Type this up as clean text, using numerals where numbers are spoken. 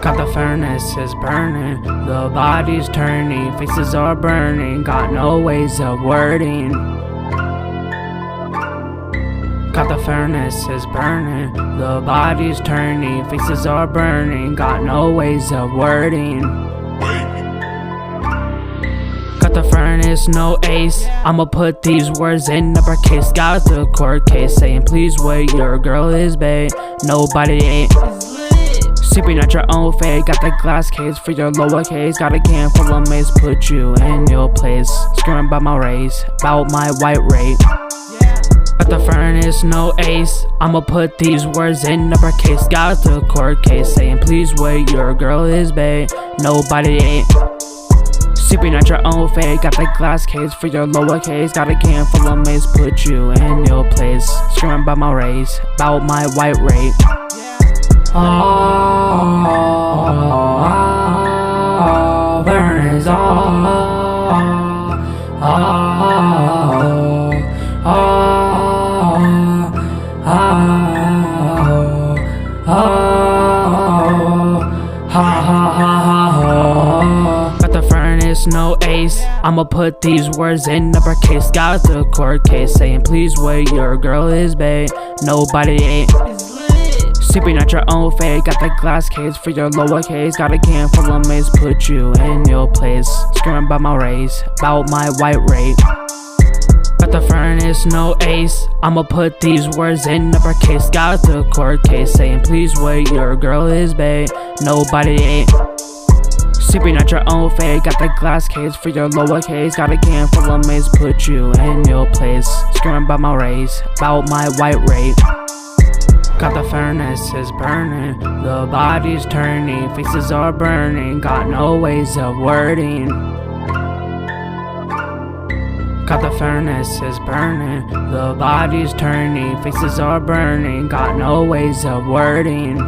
Got the furnace is burning, the body's turning, faces are burning, got no ways of wording. Got the furnace is burning, the body's turning, faces are burning, got no ways of wording. Got the furnace, no ace, I'ma put these words in uppercase. Got the court case saying please wait, your girl is bae, nobody ain't. Sipping at your own fate, got the glass case for your lowercase. Got a can full of mace, put you in your place. Screaming about my race, about my white rape. Got the furnace, no ace, I'ma put these words in uppercase. Got the court case saying please wait, your girl is bae, nobody ain't. Sipping at your own fate, got the glass case for your lowercase. Got a can full of mace, put you in your place. Screaming about my race, about my white rape. Furnace, got the furnace, no ace, I'ma put these words in uppercase. Got the court case saying please wait, your girl is bae, nobody ain't. Sipping at your own fate, got the glass case for your lowercase. Got a can full of mace, put you in your place. Screaming about my race, about my white rape. Got the furnace, no ace, I'ma put these words in uppercase. Got the court case saying please wait, your girl is bae, nobody ain't. Sipping at your own fate, got the glass case for your lowercase. Got a can full of mace, put you in your place. Screaming about my race, about my white rape. Got the furnace is burning, the body's turning, faces are burning, got no ways of wording. Got the furnace is burning, the body's turning, faces are burning, got no ways of wording.